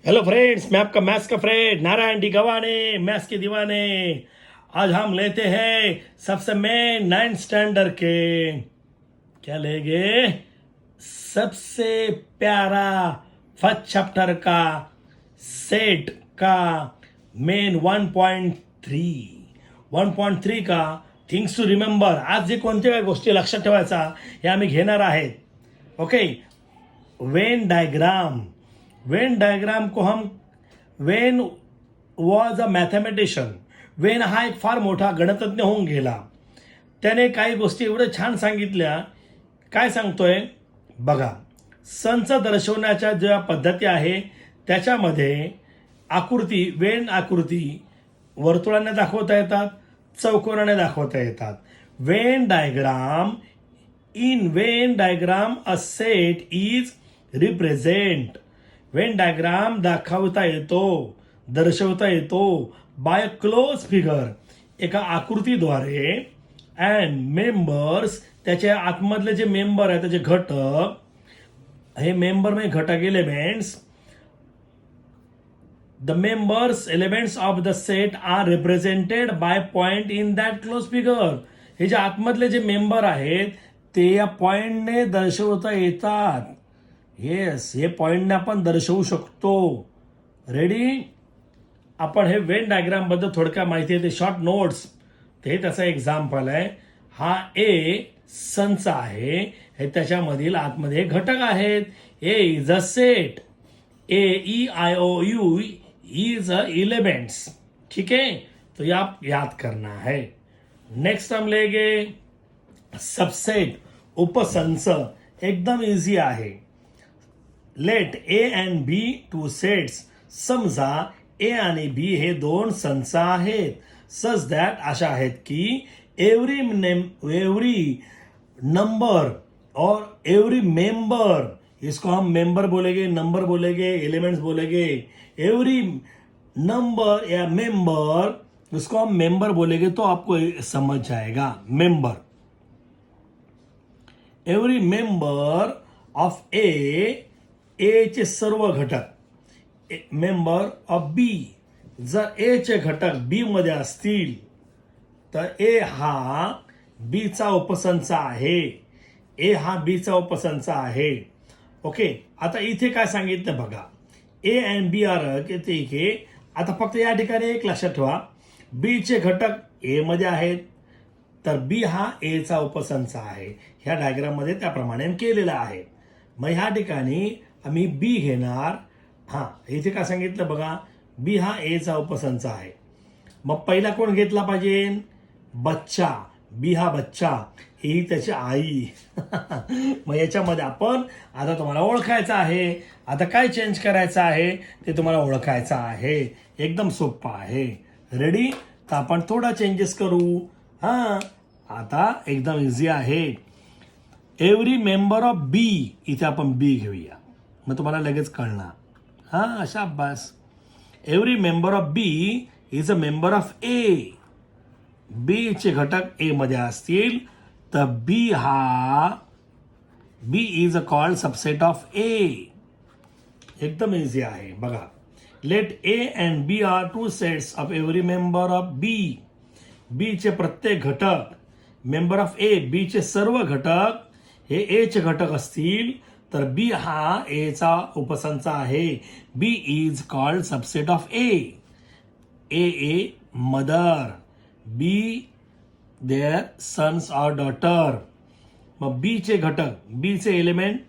Hello friends, मैं आपका maths का फ्रेंड नारायण डी गवाने, मैथ्स के दीवाने। आज हम लेते हैं सबसे मेन 9th स्टैंडर्ड के, क्या लेंगे, सबसे प्यारा फर्स्ट चैप्टर का सेट का मेन 1.3 का थिंग्स टू रिमेंबर। आज जे कोणत्या गोष्टी लक्षात ठेवायचा हे आम्ही घेणार आहेत. ओके. वेन डायग्राम को हम when was a mathematician. When हा एक फार मोठा गणितज्ञ होऊन गेला. त्याने काही गोष्टी एवढ्या छान सांगितल्या. काय सांगतोय बघा. सनचं दर्शवण्याच्या ज्या पद्धती आहे त्याच्यामध्ये आकृती, वेन आकृती वर्तुळाने दाखवता येतात, चौकोनाने दाखवता येतात. Venn diagram a set is represent. Venn diagram दाखवता येतो, दर्शवता येतो बाय क्लोज फिगर, एका आकृतीद्वारे. अँड मेंबर्स, त्याच्या आतमधले जे मेंबर आहेत त्याचे घटक, हे मेंबर म्हणजे घटक elements. The members elements of the set are represented by point in that close figure. हे जे आतमधले जे मेंबर आहेत ते या पॉइंटने दर्शवता येतात. येस, हे पॉइंटने आपण दर्शवू शकतो. रेडी. आपण हे वेन डायग्राम बद्दल थोडक्यात माहिती आहे ते शॉर्ट नोट्स, ते त्याचा एक्झाम्पल आहे. हा ए सनचा आहे, हे त्याच्यामधील आतमध्ये घटक आहेत. A is a set. AEIOU is a elements. ठीक है, तो ये आप याद करना है. नेक्स्ट हम लेंगे सबसेट, उपसंच. एकदम इझी आहे. Let A and B two sets. समजा ए आणि बी हे दोन संच आहेत. सच दॅट अशा आहेत की एव्हरी नंबर और एव्हरी मेंबर, इसको हम मेंबर बोलेंगे, नंबर बोलेंगे, एलिमेंट्स बोलेंगे. एवरी नंबर या मेंबर, उसको हम मेंबर बोलेंगे तो आपको समझ जाएगा. मेंबर, एव्हरी मेंबर ऑफ ए चे सर्व घटक. मेंबर ऑफ बी, जर ए चे घटक बी मध्ये असतील तर ए हा बी चा उपसंच आहे. ए हा बी चा उपसंच आहे. ओके. आता इथे काय सांगितलं बघा. ए अँड बी आर ठीक आहे. आता फक्त या ठिकाणी एक लक्षात ठेवा, बी चे घटक ए मध्ये आहेत तर बी हा ए चा उपसंच आहे. ह्या डायग्राम मध्ये त्याप्रमाणे केलेलं आहे. मग ह्या ठिकाणी आम्ही बी घेणार. हा, इथे काय सांगितलं बघा, बी हा ए चा उपसंच आहे. मग पहिला कोण घेतला पाहिजे? बच्चा. बी हा बच्चा, ही त्याची आई. मग याच्यामध्ये आपण आता तुम्हाला ओळखायचं आहे. आता काय चेंज करायचं आहे ते तुम्हाला ओळखायचं आहे. एकदम सोपं आहे. रेडी. तर आपण थोडा चेंजेस करू. हा, आता एकदम इझी आहे. एव्हरी मेंबर ऑफ बी, इथे आपण बी घेऊया, मग तुम्हाला लगेच कळणार. हा, अशा अभ्यास. Every member of B is a member of A. B चे घटक ए मध्ये असतील तर B is a called subset of A. एकदम इझी आहे बघा. Let A and B are two sets of every member of B. B चे प्रत्येक घटक, मेंबर ऑफ ए, बी चे सर्व घटक हे ए चे घटक असतील तर बी हा ए चा उपसंच आहे. B is called subset of A. A mother, B their sons और डॉटर. मग बी चे घटक, बी चे एलिमेंट,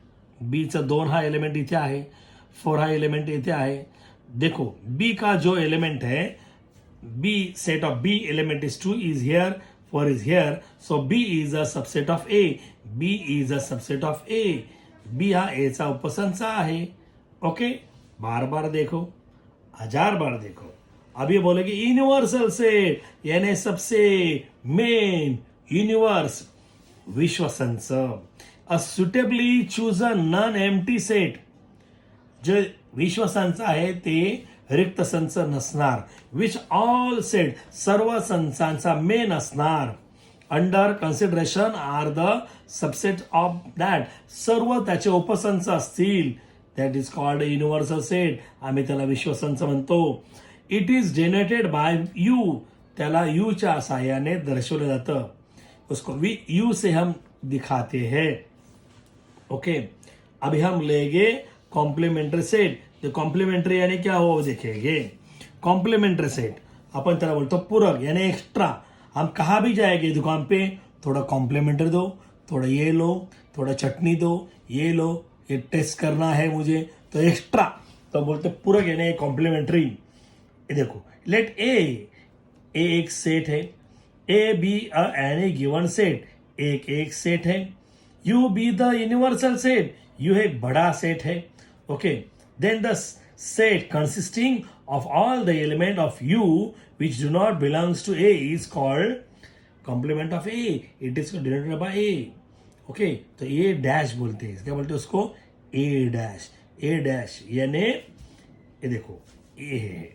बी चा 2 हा एलिमेंट इथे आहे, 4 हा एलिमेंट इथे आहे. देखो बी का जो एलिमेंट है, B set of B element is 2 is here, 4 is here, so B is a subset of A. B is a subset of A. B हा A चा उपसंच आहे. ओके. बार बार देखो, 1000 बार देखो. अब ये बोलेगे यूनिवर्सल सेट, यानी सबसे मेन यूनिवर्स, विश्व संच. A suitably chosen non empty set. जे विश्व संच आहे ते रिक्त संच नसणार. विच ऑल सेट, सर्व संचांचा मेन असणार. Under consideration are the subset of that, सर्व त्याचे उपसंच असतील. That is called universal set. आम्ही त्याला विश्वसंच म्हणतो. It is generated by U. त्याला यूच्या साह्याने दर्शवलं जातं. उसको यू से हम दिखाते हैं. ओके, अभी हम लेंगे कॉम्प्लीमेंट्री सेट. तो कॉम्प्लीमेंट्री यानी क्या हो देखेंगे. कॉम्प्लीमेंट्री सेट अपन त्याला बोलतो पूरक यानी एक्स्ट्रा. हम कहाँ भी जाएंगे दुकान पे, थोड़ा कॉम्प्लीमेंट्री दो, थोड़ा ये लो, थोड़ा चटनी दो, ये लो, ये टेस्ट करना है मुझे, तो एक्स्ट्रा. तो बोलते पूरक यानी कॉम्प्लीमेंट्री. ये देखो, लेट ए एक सेट है. A B any given set. एक सेट है. U be the universal set. U एक बड़ा सेट है. Okay, then the set consisting of all the element of U which do not belongs to A is called complement of A. It is denoted by A. Okay, तो A dash बोलते हैं. क्या बोलते हैं उसको? A dash. A dash यानी ये देखो A है.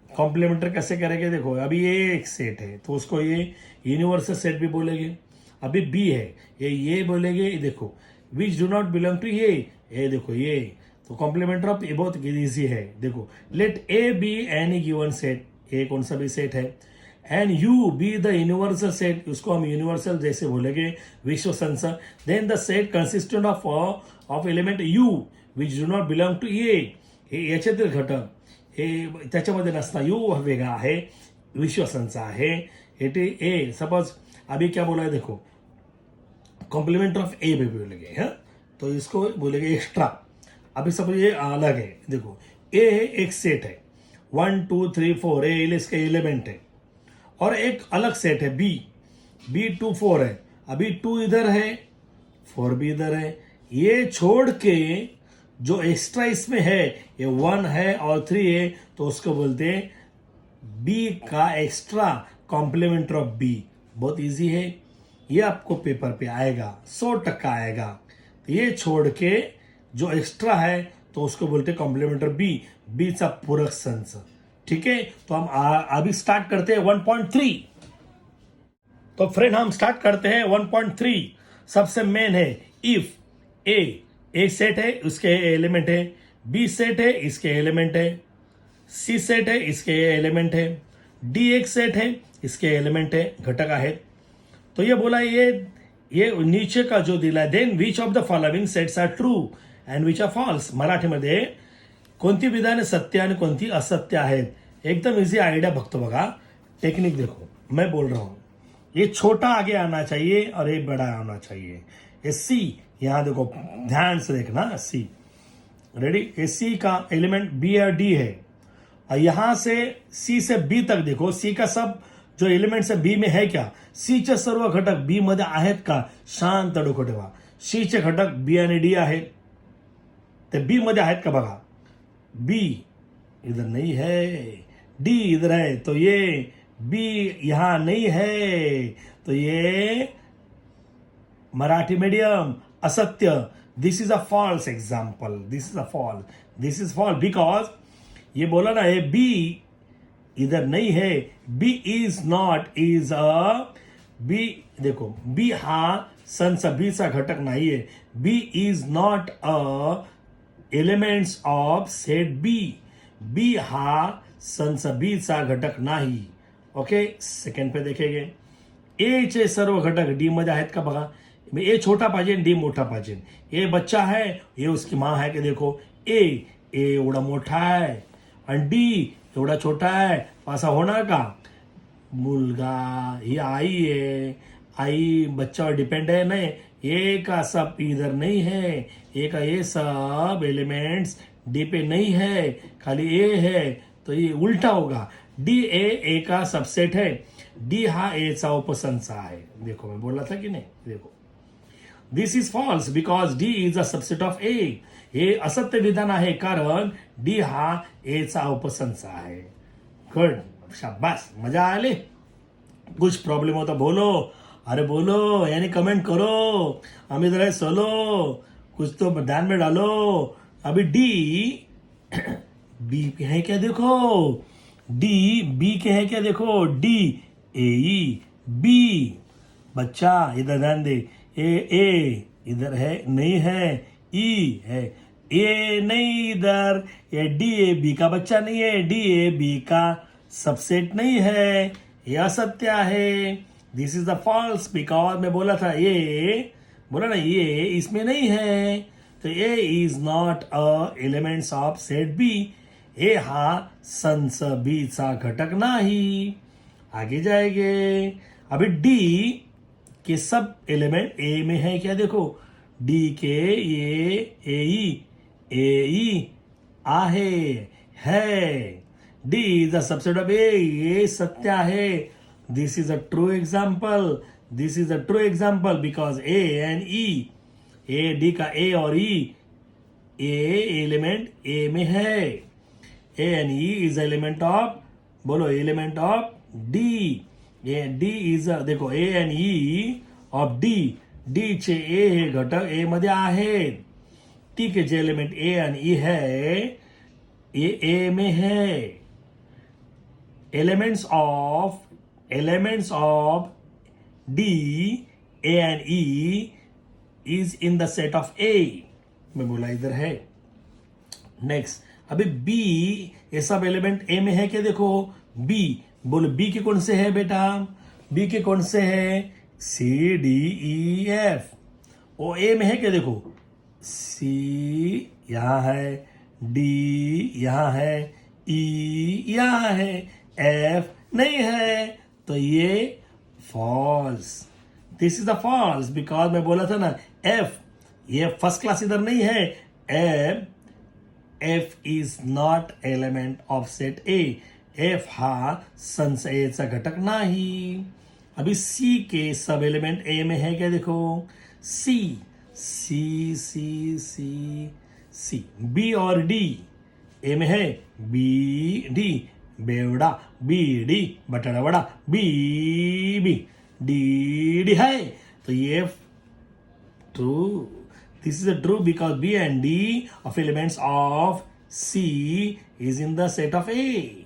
कॉम्प्लीमेंट्री कैसे करेंगे? देखो, अभी ये एक सेट है तो उसको ये यूनिवर्सल सेट भी बोलेंगे. अभी B है, ये बोलेंगे. ये देखो, which do not belong to ये देखो ये. तो कॉम्प्लीमेंट्री ऑफ ए बहुत इजी है. देखो, let A B any given set. A कौन सा भी सेट है. And U be the universal set. उसको हम यूनिवर्सल जैसे बोलेंगे, विश्व संस. Then the set consistent of element U which do not belong to हे याच्यातील घटक हे त्याच्यामध्ये नसता. यू वेगळा आहे, विश्वसंच आहे. ए सपोज अभी क्या बोला है, देखो कॉम्प्लीमेंट्री ऑफ ए भी बोलेंगे. हाँ, तो इसको बोलेंगे एक्स्ट्रा. अभी सब ये अलग है. देखो, ए एक सेट है, 1 2 3 4 ए इसका एलिमेंट है. और एक अलग सेट है बी 2 4 है. अभी 2 इधर है, 4 भी इधर है. ये छोड़ के जो एक्स्ट्रा इसमें है, ये 1 है और 3 है, तो उसको बोलते हैं बी का एक्स्ट्रा कॉम्प्लीमेंट्री ऑफ बी. बहुत इजी है, ये आपको पेपर पे आएगा, 100% आएगा. ये छोड़ के जो एक्स्ट्रा है तो उसको बोलते हैं कॉम्प्लीमेंट्री बी चा पूरक संच. ठीक है, तो हम अभी स्टार्ट करते हैं 1.3. तो फ्रेंड हम स्टार्ट करते हैं 1.3. सबसे मेन है इफ ए सेट है, उसके एलिमेंट है. बी सेट है, इसके एलिमेंट है. सी सेट है, इसके एलिमेंट है. डी एक सेट है, इसके एलिमेंट है, घटक आहे. तो ये बोला ये नीचे का जो दिला, then which of the following sets are true and which are false. मराठीमध्ये कोणती विधाने सत्य आणि कोणती असत्य आहेत. एकदम इजी आइडिया बघतो बघा. टेक्निक देखो, मैं बोल रहा हूं, ये छोटा आगे आना चाहिए और ये बड़ा आना चाहिए. ये सी, यहां देखो ध्यान से देखना. सी रेडी. ये सी का एलिमेंट बी और डी है. और यहां से सी से बी तक देखो, सी का सब जो एलिमेंट्स है बी में है क्या. सी चे सर्व घटक बी मध्ये आहेत का. शांत डोकं ठेवा. सी चे घटक बी आणि डी आहेत, ते बी मध्ये आहेत का बघा. बी इधर नहीं है, डी इधर है, तो ये बी यहां नहीं है, तो ये मराठी मीडियम असत्य. This is a false example. This is a false. This is false because ये बोला ना, ये बी इधर नहीं है. B is not is a B. देखो, बी हा संच बीचा घटक नाही है. B is not a elements of set B. B हा संच बी चा घटक नाही. ओके, सेकंड पे देखेंगे. ए चे सर्व घटक डी मध्ये आहेत का बघा. ए छोटा पाहिजे, डी मोठा पाहिजे. ए बच्चा है, ये उसकी माँ है. कि देखो ए एवढा मोठा आहे आणि डी एवढा छोटा आहे. असा होणार का. मुलगा ही आई है, आई बच्चावर डिपेंड है. नहीं, ए का सब इधर नहीं है. ए का ये सब एलिमेंट्स डी पे नहीं है, खाली ए है, तो ये उल्टा होगा. डी ए का सबसेट है. डी हा ए चा उपसंच आहे. देखो मैं बोला था कि नहीं. देखो, this is false because D is a subset of A. हे असत्य विधान आहे कारण डी हा ए चा उपसंच आहे. गुड, शाबाश, मजा आली. कुछ प्रॉब्लम हो तो बोलो. अरे बोलो, यानी कमेंट करो. हम इधर है सोलो, कुछ तो ध्यान में डालो. अभी डी बी के है क्या देखो. डी बी के है क्या देखो. D A B. बच्चा इधर ध्यान दे. ए इधर है नहीं है, ई है. ए नहीं इधर, ये डी ए बी का बच्चा नहीं है, डी ए बी का सबसेट नहीं है, ये असत्य है। This is the false, because मैं बोला था ये, बोला ना ये इसमें नहीं है, तो A is not a elements of set B, A हा संच बी चा घटक नाही। आगे जाएंगे, अभी डी के सब एलिमेंट ए में है क्या, देखो डी के ये ए आहे है, D is the subset of A, ये सत्य है। This is a true example, this is a true example because A and E, A D का ए और ई, ए एलिमेंट ए में है, A and E is element of, बोलो element of D, A D is देखो A and E of D, D चे A हे घटक A मध्ये आहेत, टी के जे एलिमेंट ए आणि ई है ये ए में है। Elements of D A and E is in the set of A, मैं बोला इधर है। नेक्स्ट, अभी बी ये सब एलिमेंट ए में है क्या, देखो बी, बोलो बी के कौन से है बेटा, बी के कौन से है, सी डी ई एफ, ओ ए में है क्या, देखो सी यहां है, डी यहां है, ई यहां है, एफ नहीं है, तो ये false, this is the false because मैं बोला था ना एफ, ये फर्स्ट क्लास इधर नहीं है, F is not element of set A, F हा संच ए चा घटक नाही। अभी सी के सब एलिमेंट ए में है क्या, देखो सी सी सी सी सी, बी और डी ए में है, बी डी बेवड़ा, बी डी बटाड़ा बड़ा, बी बी डी डी है, तो ये true, this is a true because B and D of elements of C is in the set of A,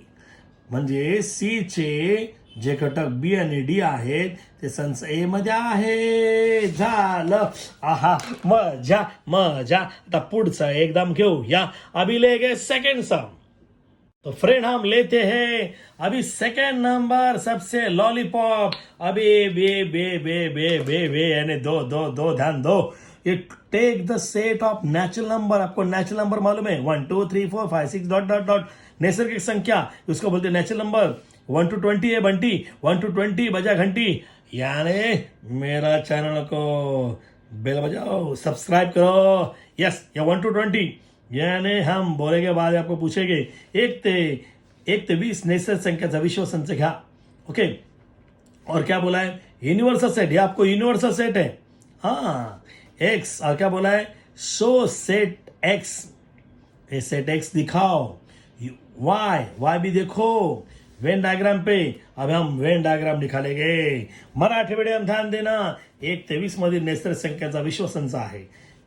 म्हणजे सी चे जे घटक बी आणि डी आहेत ते संच ए मध्ये आहे। झालं, आहा मजा मजा। आता पुढचा एकदम घेऊ या, अभी लेंगे सेकंड सम। तो फ्रेंड हम लेते हैं अभी सेकंड नंबर, सबसे लॉलीपॉप। अभी बे बे बे बे बे बे यानी दो दो दो, ध्यान दो। ये take the set of natural number, आपको नेचुरल नंबर मालूम है, 1 2 3 4 5 6 डॉट डॉट डॉट, नैसर्गिक संख्या उसको बोलते हैं नेचुरल नंबर। 1 to 20 है बंटी, 1 to 20 बजा घंटी, यानी मेरा चैनल को बेल बजाओ, सब्सक्राइब करो। यस, या 1 to 20 यानी हम बोलेंगे बाद आपको पूछेंगे 1 ते 20 नैसर्गिक संख्याचा विश्व संच घ्या। ओके, और क्या बोला है, यूनिवर्सल सेट, ये आपको यूनिवर्सल सेट है। हाँ, एक्स, और क्या बोला है, शो सेट एक्स, ये सेट एक्स दिखाओ। वाई भी देखो वेन डायग्राम पे। अब हम वेन डायग्राम निकालेंगे। मराठी मीडियम ध्यान देना, 1 ते 20 मधील नैसर्गिक संख्याचा विश्वसंच आहे।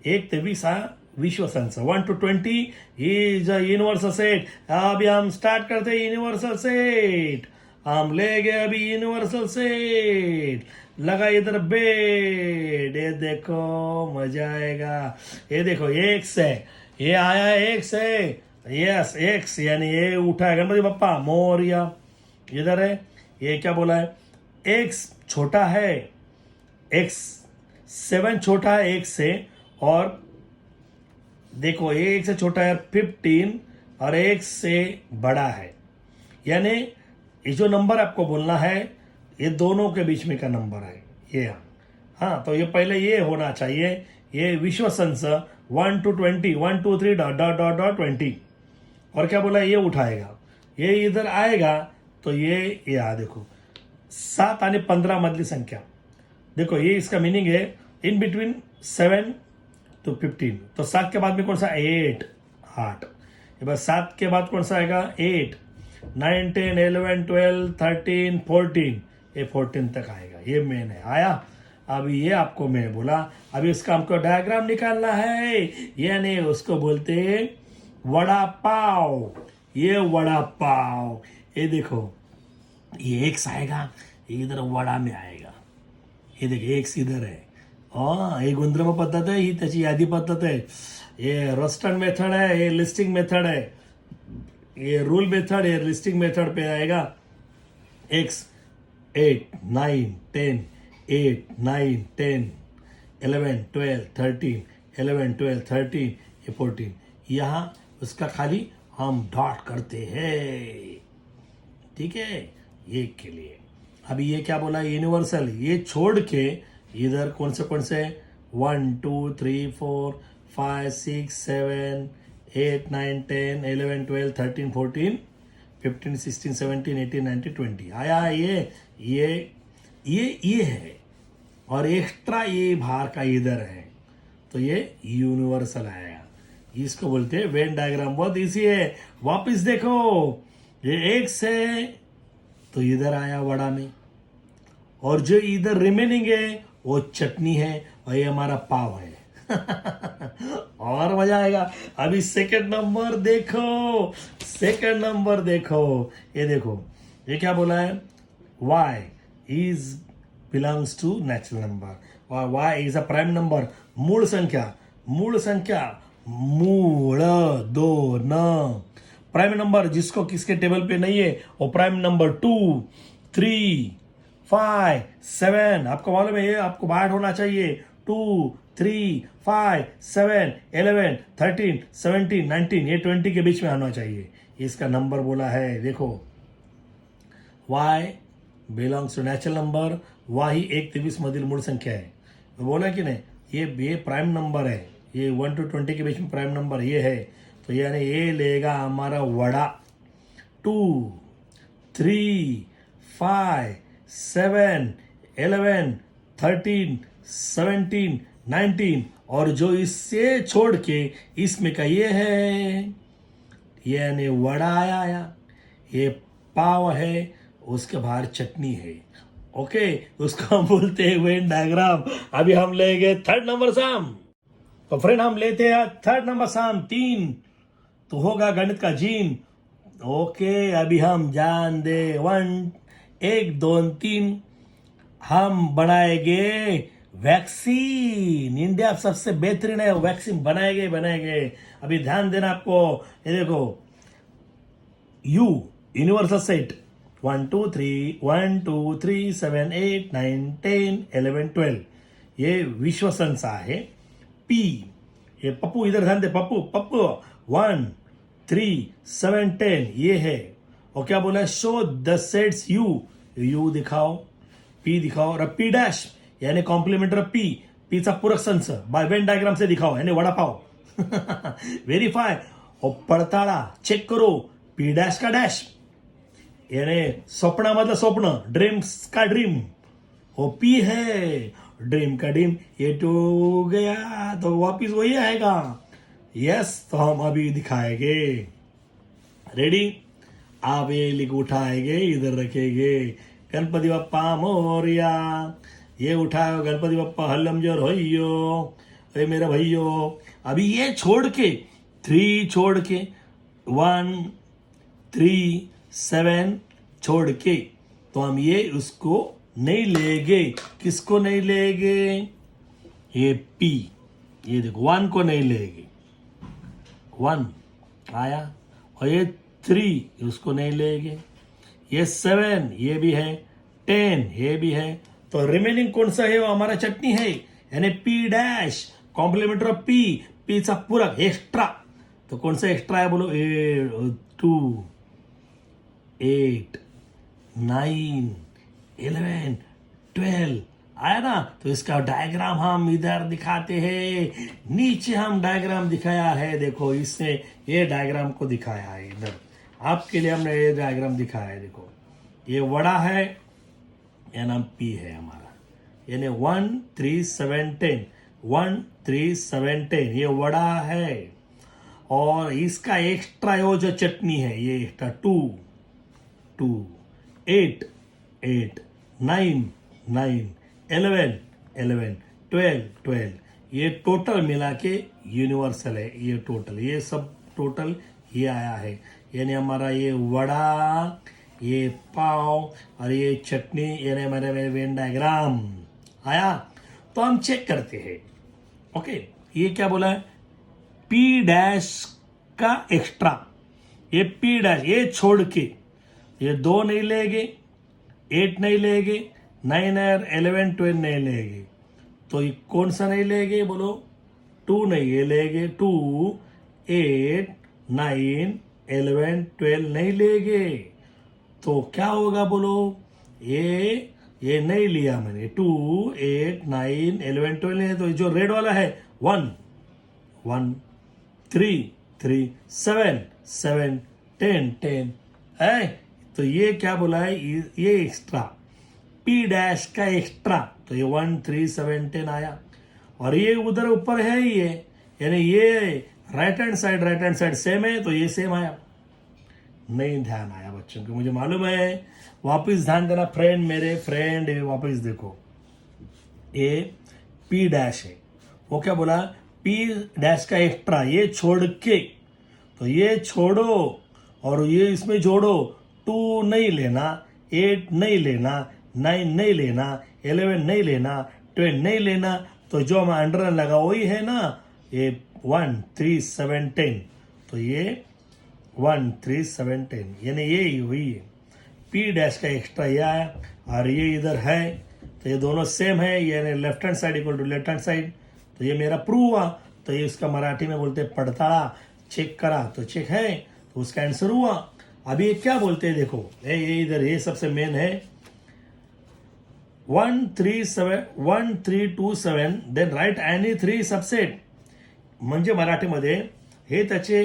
1 ते 20 हा विश्वसंच, 1 to 20 is a universal set. अभी हम स्टार्ट करते हैं यूनिवर्सल सेट, हम लेंगे अभी यूनिवर्सल सेट। लगा इधर बेड, ये देखो मजा आएगा। ये देखो एक्स है, ये आया एक्स है, यस एक्स, यानी ये उठा है गणपति बप्पा मोरिया। इधर है, ये क्या बोला है, एक्स छोटा है, एक्स 7 छोटा है एक्स से, और देखो ये एक से छोटा है 15 और एक से बड़ा है, यानी ये जो नंबर आपको बोलना है ये दोनों के बीच में का नंबर है ये। हाँ, तो ये पहले ये होना चाहिए, ये विश्व संच 1 to 20, 1 2 3 dot dot dot dot 20। और क्या बोला, ये उठाएगा, ये इधर आएगा, तो ये देखो 7 आणि 15 मधली संख्या। देखो ये इसका मीनिंग है इन बिटवीन 7 to 15। तो 7 के बाद में कौन सा, 8। ये बस 7 के बाद कौन सा आएगा, 8 9 10 11 12 13 14, ये 14 तक आएगा, ये मेन है। आया, अभी ये आपको मैं बोला, अभी इसका हमको डायग्राम निकालना है, यानी उसको बोलते हैं वड़ा पाव। ये वड़ा पाव, ये देखो ये एक्स आएगा, ये इधर वड़ा में आएगा, ये देखिए एक्स इधर है, हे गुंद्रम पद्धत आहे, ही त्याची यादी पद्धत आहे. हे रस्टन मेथड है, ये लिस्टिंग मेथड है. ये रूल मेथड, ये लिस्टिंग मेथड पे आएगा. एक्स 8 9 10 8 9 10 11 12 13 11 12 13 ये 14. यहाँ उसका खाली हम डॉट करते हैं. ठीक है, ये के लिए. अभी ये क्या बोला, यूनिवर्सल. ये छोड़ के इधर कौन से 1 2 3 4 5 6 7 8 9 10 11 12 13 14 15 16 17 18 19 20 आया. ये है, और एक्स्ट्रा ये बाहर का इधर है, तो ये यूनिवर्सल आएगा. इसको बोलते हैं वेन डायग्राम. बहुत इजी है. वापस देखो, ये एक्स है तो इधर आया वड़ा में, और जो इधर रिमेनिंग है वो चटनी है, और ये हमारा पाव है. और मजा आएगा. अभी सेकंड नंबर देखो, सेकंड नंबर देखो. ये देखो, ये क्या बोला है, y is belongs to natural number. y is a prime number. मूळ संख्या, मूळ 2. प्राइम नंबर जिसको किसके टेबल पे नहीं है वो प्राइम नंबर 2 3 5 7. आपको मालूम है, ये आपको बाहर होना चाहिए. 2 3 5 7 11 13 17 19, ये 20 के बीच में आना चाहिए. इसका नंबर बोला है. देखो, y belongs to natural number. y ही 1 ते 20 मधील मूळ संख्या है. बोला कि नहीं, ये प्राइम नंबर है. ये 1 to 20 के बीच में प्राइम नंबर ये है, तो यानी ये लेगा हमारा वड़ा. 2 3 5 7 11 13 17 19, और जो इससे छोड़ के इसमें का ये है, यानी वड़ा आया. ये पाव है, उसके बाहर चटनी है. ओके, उसको हम बोलते हैं वेन डायग्राम. अभी हम लेंगे थर्ड नंबर साम. तो फ्रेंड हम लेते हैं थर्ड नंबर साम 3, तो होगा गणित का जीन. ओके, अभी हम जान दे 1 2 3. हम बनाएंगे वैक्सीन. इंडिया सबसे बेहतरीन है, वैक्सीन बनाएंगे. अभी ध्यान देना आपको. ये देखो, यूनिवर्सल सेट 1 2 3 1 2 3 7 8 9 10 11 12, ये विश्व संख्या है. पी, ये पप्पू इधर ध्यान दे, पप्पू 1 3 7 10 ये है. और क्या बोला, शो द सेट्स यू दिखाओ, पी दिखाओ, और पी डैश यानी कॉम्प्लीमेंट ऑफ पी चा पूरक संच बाय वेन डायग्राम से दिखाओ, यानी वडापाव. व्हेरीफाय और पडताळा, चेक करो. पी डैश का डैश यानी स्वप्नामधलं स्वप्न, ड्रीम्स का ड्रीम, वो पी है. ड्रीम का ड्रीम, ये टू गया तो वापिस वही आएगा. यस, तो हम अभी दिखाएंगे. रेडी, आप ये लिख उठाएंगे, इधर रखेंगे. गणपति बप्पा मोरिया. ये उठाओ, गणपति बप्पा हल्लमजोर होइयो. अरे मेरा भैयो, अभी ये छोड़ के 3 छोड़ के 1 3 7 छोड़ के, तो हम ये उसको नहीं लेंगे. किसको नहीं लेंगे, ये पी. ये देखो 1 को नहीं लेंगे, 1 आया. और ये 3 उसको नहीं लेंगे. ये 7 ये भी है, 10 ये भी है. तो रिमेनिंग कौन सा है, वो हमारा चटनी है, यानी P dash complement of P चा पूरक एक्स्ट्रा. तो कौन सा एक्स्ट्रा है बोलो, 2 8 9 11 12 आया ना. तो इसका डायग्राम हम इधर दिखाते हैं. नीचे हम डायग्राम दिखाया है, देखो इससे ये डायग्राम को दिखाया है. इधर आपके लिए हमने ये डायग्राम दिखाया है. देखो, ये वड़ा है, या नाम पी है हमारा, यानी 1 3 7 10 1 3 7 10 ये वड़ा है. और इसका एक्स्ट्रा वो जो चटनी है, ये एक्स्ट्रा 2 8 8 9 9 11 11 12 12, ये टोटल मिला के यूनिवर्सल है. ये टोटल, ये सब टोटल ये आया है. यानी हमारा ये वड़ा, ये पाव और ये चटनी, यानी हमारे वेन डायग्राम आया. तो हम चेक करते हैं. ओके, ये क्या बोला है, पी डैश का एक्स्ट्रा, ये पी डैश ये छोड़ के ये 2 नहीं लेंगे, 8 नहीं लेंगे, 9 और 11 12 नहीं लेंगे. तो ये कौन सा नहीं लेंगे बोलो, 2 नहीं ये लेंगे, 2 8 9 11 12 नहीं लेंगे. तो क्या होगा बोलो, ये नहीं लिया मैंने, 2 8 9 11 12 है. तो जो रेड वाला है 1 1 3 3 7 7 10 10 है. तो ये क्या बोला है, ये एक्स्ट्रा, पी डैश का एक्स्ट्रा. तो ये 1 3 7 10 आया. और ये उधर ऊपर है ये, यानी ये राइट हैंड साइड सेम है, तो ये सेम आया. नहीं ध्यान आया बच्चों को, मुझे मालूम है. वापस ध्यान देना फ्रेंड, मेरे फ्रेंड वापस देखो, ये पी डैश है, वो क्या बोला, पी डैश का एक्स्ट्रा ये छोड़ के. तो ये छोड़ो और ये इसमें जोड़ो, 2 नहीं लेना, 8 नहीं लेना, 9 नहीं लेना, 11 नहीं लेना, 12 नहीं लेना. तो जो हमारा अंडरलाइन लगा वही है ना, ये 1 3 7 10. तो ये 1 3 7 10 यानी ये हुई है. पी डैश का एक्स्ट्रा ये आया और ये इधर है, तो ये दोनों सेम है, यानी left hand side equal to left hand side. तो ये मेरा प्रूव हुआ. तो ये उसका मराठी में बोलते हैं पड़ताड़ा, चेक करा तो चेक है, तो उसका आंसर हुआ. अभी ये क्या बोलते हैं देखो, ये इधर ये सबसे मेन है, 1 3 7 1 3 2 7 देन राईट एनी 3 सबसेट. म्हणजे मराठीमध्ये हे त्याचे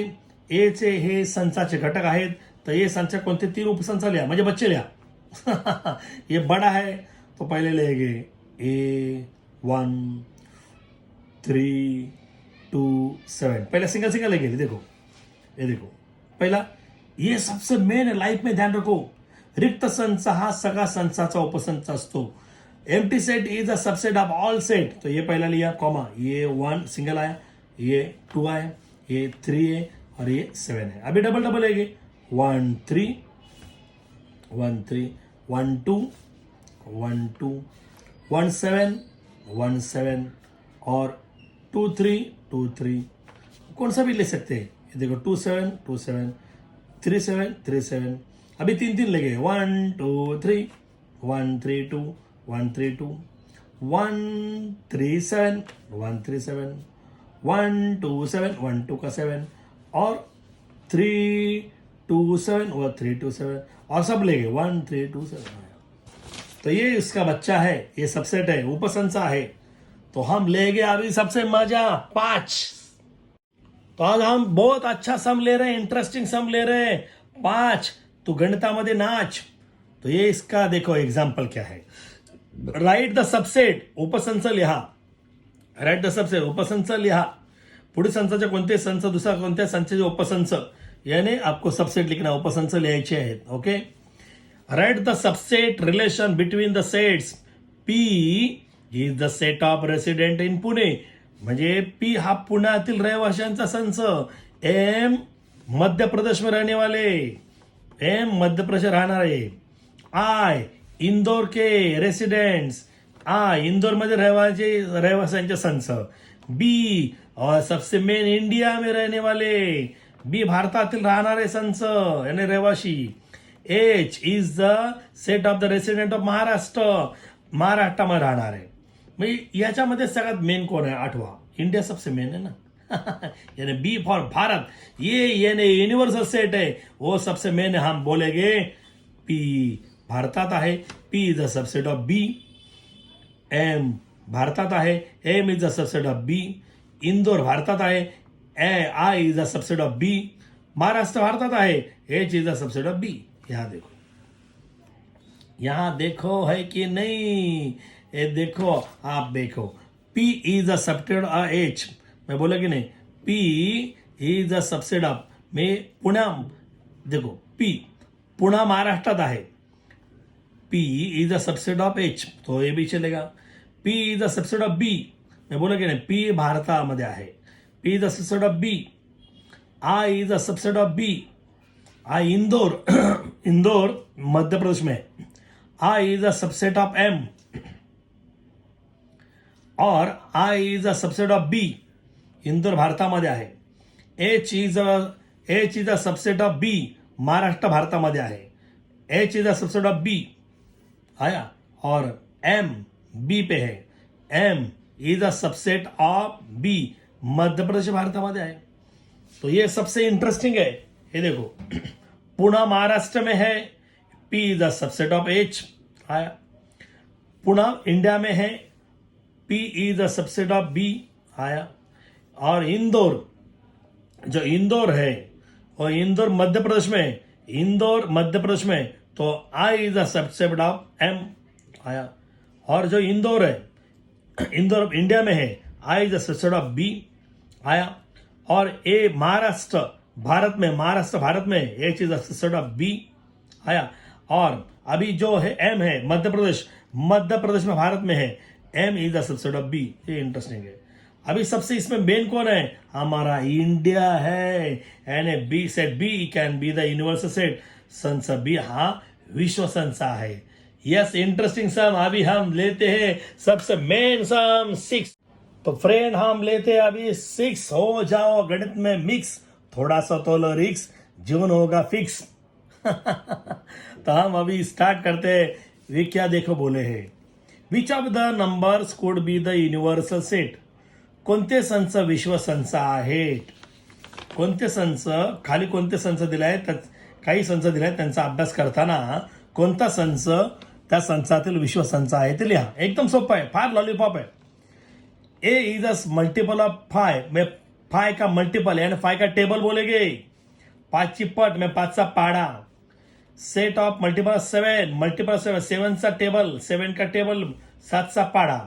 एचे हे संचाचे घटक आहेत. तर ये संच कोणते 3 उपसंच लिहा, म्हणजे बच्चे लिहा. ये बड़ा है तो पहले लेंगे ए 1 3 2 7, पहले सिंगल सिंगल लेंगे. देखो ये देखो, पहला ये सबसे मेन है, लाइफ में ध्यान रखो. रिक्त संच हा सगळा संचाचा उपसंच असतो. Empty set is a subset of all set. तो ये पहला लिया कॉमा, ये 1 सिंगल आया, ये 2 आया, ये 3 है और ये 7 है. अभी डबल डबल लेंगे, 1 3 1 3 1 2 1 2 1 7 1 7 और 2 3 2 3. कौन सा भी ले सकते हैं. ये देखो 2 7 2 7 3 7 3 7. अभी 3 3 लगे, 1 2 3 1 3 2 1 3 2 1 3 7 1 3 7 1 2 7 1 2 का 7 और 3 2 7 और 3 2 7 और सब लेंगे 1 3 2 7. तो ये इसका बच्चा है, ये सबसेट है, उपसंचा है. तो हम लेंगे अभी सबसे मजा 5. तो आज हम बहुत अच्छा सम ले रहे हैं, इंटरेस्टिंग सम ले रहे हैं 5. तो गणितामध्ये नाच. तो ये इसका देखो एग्जाम्पल क्या है, राइट द सबसेट, उपसंच लिहा. राइट द सबसेट उपसंच लिहा. पुढे संचाचे कोणते संच, दुसरा कोणत्या संचाचे उपसंच, यानी आपको सबसेट लिखना, उपसंच लिहायचे आहेत. Okay, right the subset relation between the sets. P is the set of resident in Pune, म्हणजे पी हा पुण्यातील रहिवाशांचा संच. एम मध्य प्रदेश में रहने वाले, एम मध्य प्रदेश राहणारे. आय इंदौर के रेसिडेंट्स, इंदौर मध्ये रहिवाशांचे संच. बी और सबसे मेन इंडिया में रहने वाले, बी भारतातील राहणारे संच यानी रहिवाशी. H is the set of the resident of Maharashtra, महाराष्ट्रामध्ये राहणारे. म्हणजे याच्यामध्ये सगळ्यात मेन कोण आहे, 8वां, इंडिया सबसे मेन है ना. यानी बी फॉर भारत, ये यानी यूनिवर्सल सेट है, वो सबसे मेन है. हम बोलेंगे पी भारतात आहे, P is the subset of B. M भारतात आहे, M is the subset of B. Indore भारतात आहे, I is the subset of B. Maharashtra भारतात आहे, H is the subset of B. यहां देखो, यहां देखो है कि नहीं, ये देखो, आप देखो, P is the subset of H. मैं बोला कि नहीं, P is the subset of, मैं पुण्या, देखो पी पुणा महाराष्ट्रात आहे, P is the subset of H, तो ये भी चलेगा. P is the subset of B, मैं बोला की नाही, पी भारतामध्ये आहे, P is the subset of B. I is the subset of B, I Indore, Indore Madhya Pradesh में. I is the subset of M, और I is a subset of B, Indore भारतामध्ये आहे. H is a subset of B, Maharashtra भारतामध्ये आहे. H is a subset of B आया. और M B पे है, M is a subset of B, Madhya Pradesh भारतामध्ये आहे. तो ये सबसे इंटरेस्टिंग है. ये देखो, पुणे महाराष्ट्र में है, P is a subset of H आया. पुणे इंडिया में है, P is a subset of B आया. और इंदौर, जो इंदौर है, और इंदौर मध्य प्रदेश में, इंदौर मध्य प्रदेश में, तो I is a subset of M आया. और जो इंदौर है, इंदौर इंडिया में है, I is a subset of B आया. और ए महाराष्ट्र भारत में, महाराष्ट्र भारत में, H is a subset of B आया. और अभी जो है एम है, मध्य प्रदेश में भारत में है, M is the subset of B. ये इंटरेस्टिंग है. अभी सबसे इसमें मेन कौन है? हमारा इंडिया है. And B set B can be the universal set. संसा बी हा विश्व संसा है. Yes, interesting sum. अभी हम लेते हैं सबसे मेन सम 6. तो फ्रेंड हम लेते हैं अभी 6. हो जाओ गणित में मिक्स, थोड़ा सा तो लो रिक्स, जीवन होगा फिक्स. तो हम अभी स्टार्ट करते हैं. वे क्या देखो बोले हैं, विच of the numbers could be the universal set. कोणते संच विश्व संच आहेत? कोणते संच, खाली कोणते संच दिलाय, काही संच दिलाय, त्यांचा अभ्यास करताना कोणता संच त्या संचातील विश्व संच आहे ते लिहा. एकदम सोपं आहे, फार लॉलीपॉप आहे. ए इज अ मल्टीपल ऑफ फाय, में फाय का मल्टीपल यानी फाय का टेबल बोलेगे. 5 ची पट में 5 चा पाडा. सेट ऑफ मल्टीपल 7, मल्टीपल 7, 7 चा टेबल, 7 का टेबल, 7 चा पाडा,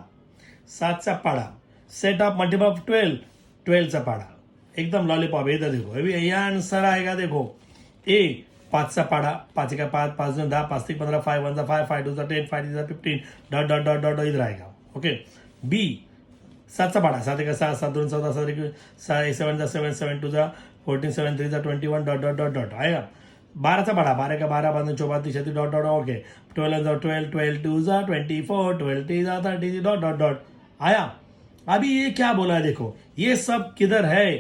7 चा पाडा. सेट ऑफ मल्टीपल ऑफ 12, 12 चा पाडा. एकदम लॉलीपॉप. इधर देखो, अभी ये आंसर आएगा. देखो, ए 5 चा पाडा, 5 का 5, 5 2 10, 5 3 15, 5 1 5, 5 2 10, 5 3 15, डॉट डॉट डॉट डॉट इधर आएगा. ओके. बी 7 चा पाडा, 7 1 7, 7 2 14, 7 1 7 7 7 2 14, 7 3 21, डॉट डॉट डॉट डॉट आएगा. 12 चा पाडा, 12 का 12, 12 14, 36, dot dot. Okay. 12 12, 12 2 24, 12 3 30, dot dot dot आया. अभी ये क्या बोला है देखो, ये सब किधर है?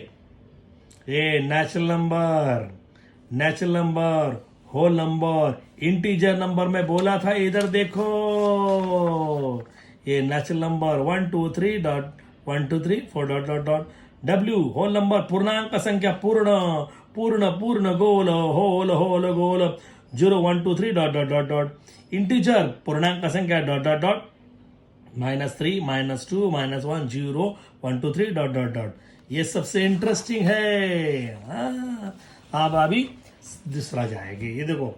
ये natural number, natural number, whole number, integer number में बोला था. इधर देखो, ये natural number 1 2 3 dot 1 2 3 4 dot dot dot. W whole number, पूर्णांक संख्या, पूर्ण पूर्ण पूर्ण, गोल होल होल गोल, 0 1 2 3 dot dot dot dot. Integer पूर्णांक संख्या, dot dot dot, -3 -2 -1 0 1 2 3 dot dot dot. ये सबसे इंटरेस्टिंग है. अब अभी दूसरा जाएगी. ये देखो,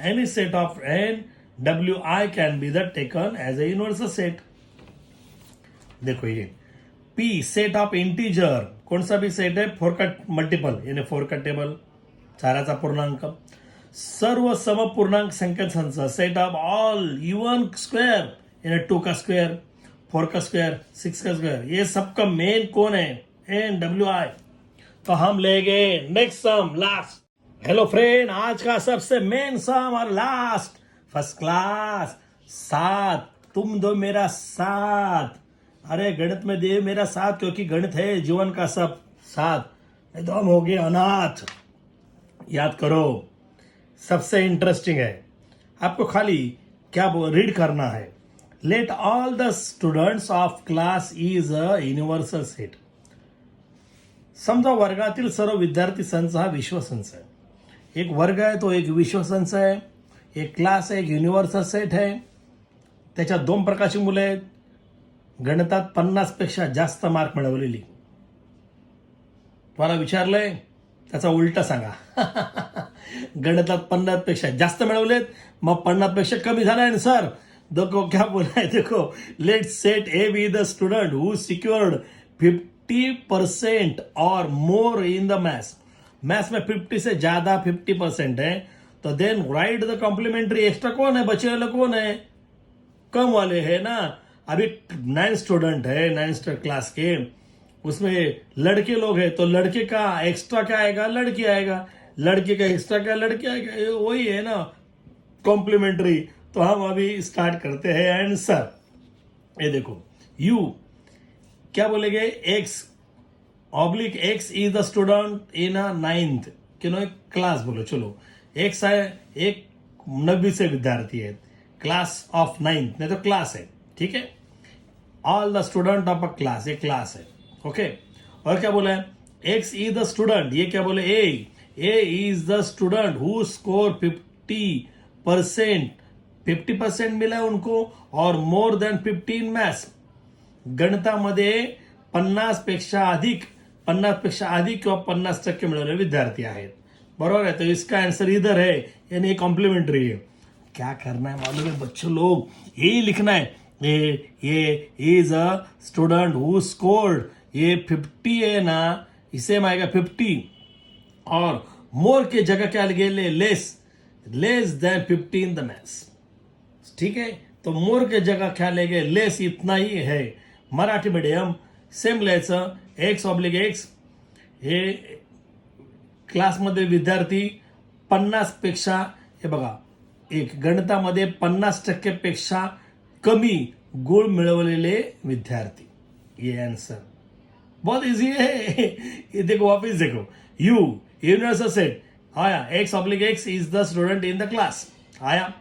any set of N W I can be the taken as a universal set. देखो ये पी सेट ऑफ इंटीजर, कौन सा भी सेट है, 4 का मल्टीपल यानी 4 का टेबल, 4चा पूर्णांक. सर्व समपूर्णांक संख्यांचा संच, set of all even square यानी 2 का स्क्वायर, 4 का स्क्वायर, 6 का स्क्वायर. ये सबका मेन कौन है? N W I. तो हम लेंगे next sum, last. Hello friend, आज का सबसे मेन सम और लास्ट, फर्स्ट क्लास, 7. तुम दो मेरा साथ. अरे गणित में दे मेरा साथ, क्योंकि गणित है जीवन का सब साथ, नहीं तो हम हो गए अनाथ. याद करो, सबसे इंटरेस्टिंग है. आपको खाली क्या रीड करना है. Let all the students of class is a universal set. समजा वर्गातील सर्व विद्यार्थी संच हा विश्वसंच आहे. एक वर्ग आहे तो एक विश्वसंच आहे. एक क्लास आहे, एक युनिव्हर्सल सेट आहे. त्याच्यात 2 प्रकारची मुलं आहेत. गणितात 50 पेक्षा जास्त मार्क मिळवलेली. तुम्हाला विचारलंय, त्याचा उलटा सांगा. गणितात 50 पेक्षा जास्त मिळवलेत, मग 50 पेक्षा कमी झाला आहे सर. देखो क्या बोला है, देखो, let set A be the student who secured 50% और more in the maths. Maths में 50 से ज्यादा 50% है, तो then write the complementary. Extra कौन है, बचे वाले कौन है? कम वाले है ना. अभी 9 स्टूडेंट है, 9 क्लास के, उसमें लड़के लोग हैं, तो लड़के का एक्स्ट्रा क्या आएगा, लड़की आएगा. लड़के का एक्स्ट्रा क्या, लड़की आएगा. वही है ना कॉम्प्लीमेंट्री. तो हम अभी स्टार्ट करते हैं आंसर. ये देखो, यू क्या बोलेंगे, x oblique X is the student in a 9th class बोलो, चलो एक्स है, एक 9वीं से विद्यार्थी है, क्लास ऑफ 9th नहीं तो क्लास है, ठीक है, all the student of a class, ये क्लास है, ओके। और क्या बोला है, एक्स इज द स्टूडेंट, ये क्या बोले, A is the student who score 50%, 50% मिला है उनको, और मोर देन 15 मॅथ्स, गणितामध्ये 50% अधिक किंवा 50% मिळवलेले विद्यार्थी आहेत, बरोबर है। तो इसका आंसर इधर है, यानी कॉम्प्लीमेंट्री है। क्या करना है मालूम है बच्चों लोग, यही लिखना है, ये is a student who scored, ये 50 है ना, इसे में आएगा 50, और मोर के जगह क्या लिखे, less than 15 in the maths, ठीक है। तो मोर के जगह क्या लेंगे, लेस इतना ही है। मराठी मीडियम सेम लिहायचं, एक्स ऑब्लिक एक्स, हे क्लासमध्ये विद्यार्थी 50पेक्षा, हे बघा एक गणितामध्ये 50% कमी गुण मिळवलेले विद्यार्थी, ये आंसर बहुत इजी है। ये देखो वापिस देखो, यूनिवर्सल सेट आया, x oblique X is the student in the class आया,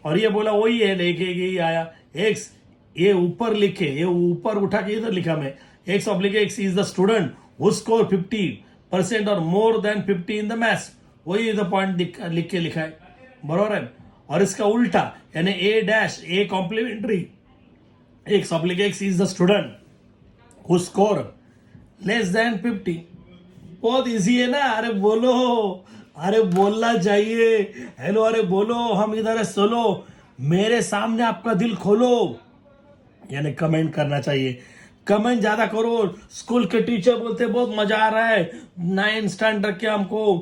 और ये बोला वही है, लिखेगी आया एक्स, ये ऊपर लिखे, ये ऊपर उठा के इधर लिखा मैं, x oblique X is the student who score 50% और more than 50 in the maths, वही इधर पॉइंट लिख के लिखा है, बरोबर है। और इसका उल्टा यानी A complementary, X oblique X is the student who score less than 50, बहुत इजी है ना। अरे बोलो, अरे बोलना चाहिए, हेलो, अरे बोलो, हम इधर है, सोलो, मेरे सामने आपका दिल खोलो, यानी कमेंट करना चाहिए, कमेंट ज्यादा करो। स्कूल के टीचर बोलते बहुत मजा आ रहा है, 9th स्टैंडर्ड के हमको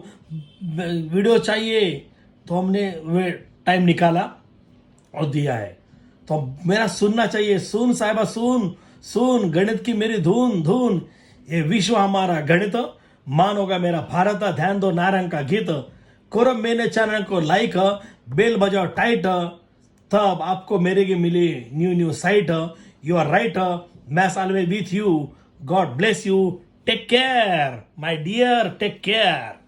वीडियो चाहिए, तो हमने टाइम निकाला और दिया है, तो मेरा सुनना चाहिए, सुन साहिबा सुन, गणित की मेरी धून, ये विश्व हमारा गणित, मान होगा मेरा भारत, ध्यान दो नारंग का गीत, करो मेरे चैनल को लाइक, बेल बजाओ टाइट, तब आपको मेरे की मिली new site. You are right, maths always with you, God bless you, take care my dear, take care.